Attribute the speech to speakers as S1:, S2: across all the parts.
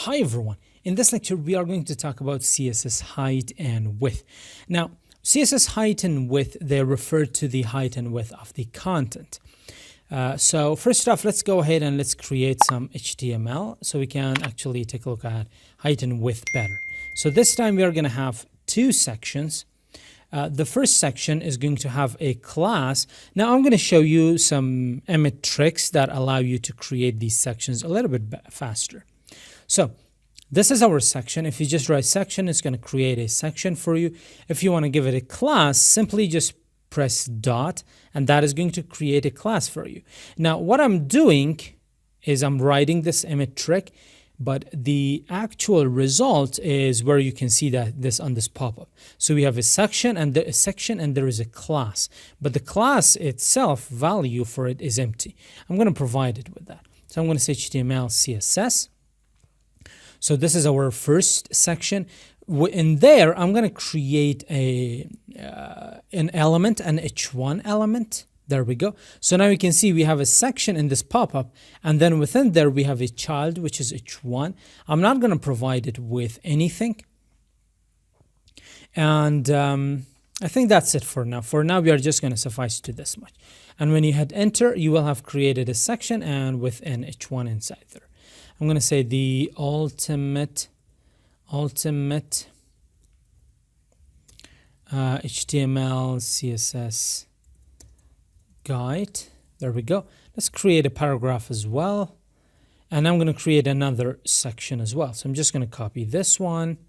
S1: Hi everyone, in this lecture we are going to talk about CSS height and width. Now CSS height and width, they refer to the height and width of the content. So first off, let's go ahead and let's create some HTML so we can actually take a look at height and width better. So this time we are going to have two sections. The first section is going to have a class. Now I'm going to show you some Emmet tricks that allow you to create these sections a little bit faster. So this is our section. If you just write section, it's going to create a section for you. If you want to give it a class, simply just press dot, and that is going to create a class for you. Now what I'm doing is I'm writing this Emmet trick, but the actual result is where you can see that this on this pop-up. So we have a section and there is a class, but the class itself, value for it is empty. I'm going to provide it with that. So I'm going to say HTML-CSS. So this is our first section. In there, I'm going to create an element, an H1 element. There we go. So now you can see we have a section in this pop-up, and then within there we have a child, which is H1. I'm not going to provide it with anything. And I think that's it for now. For now, we are just going to suffice to this much. And when you hit enter, you will have created a section and with an H1 inside there. I'm going to say the ultimate HTML CSS guide. There we go. Let's create a paragraph as well, and I'm going to create another section as well. So I'm just going to copy this one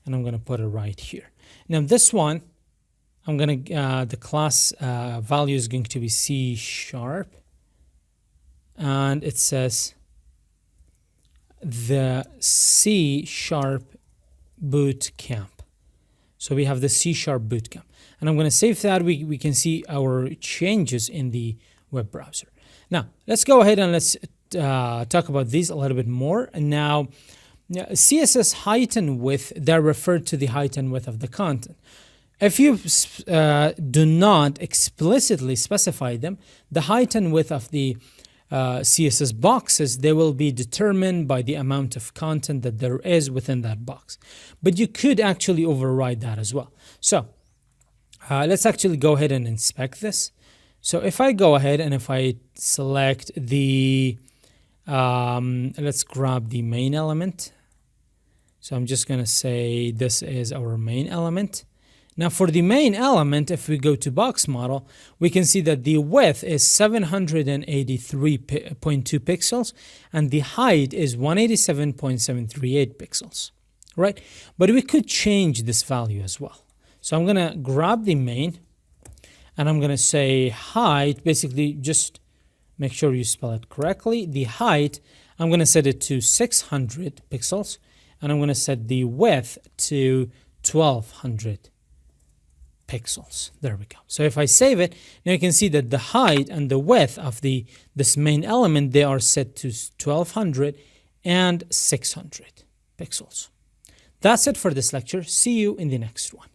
S1: and I'm going to put it right here. Now this one, I'm going to the class value is going to be C#, and it says the C# boot camp. So we have the C# boot camp, and I'm going to save that. We can see our changes in the web browser. Now let's go ahead and let's talk about these a little bit more. And now CSS height and width, they're referred to the height and width of the content. If you do not explicitly specify them, the height and width of the CSS boxes, they will be determined by the amount of content that there is within that box. But you could actually override that as well. So let's actually go ahead and inspect this. So if I go ahead and if I select the, let's grab the main element. So I'm just going to say this is our main element. Now for the main element, if we go to box model, we can see that the width is 783.2 pixels and the height is 187.738 pixels, right? But we could change this value as well. So I'm going to grab the main and I'm going to say height, basically just make sure you spell it correctly. The height, I'm going to set it to 600 pixels and I'm going to set the width to 1200 pixels. There we go. So if I save it, now you can see that the height and the width of this main element, they are set to 1200 and 600 pixels. That's it for this lecture. See you in the next one.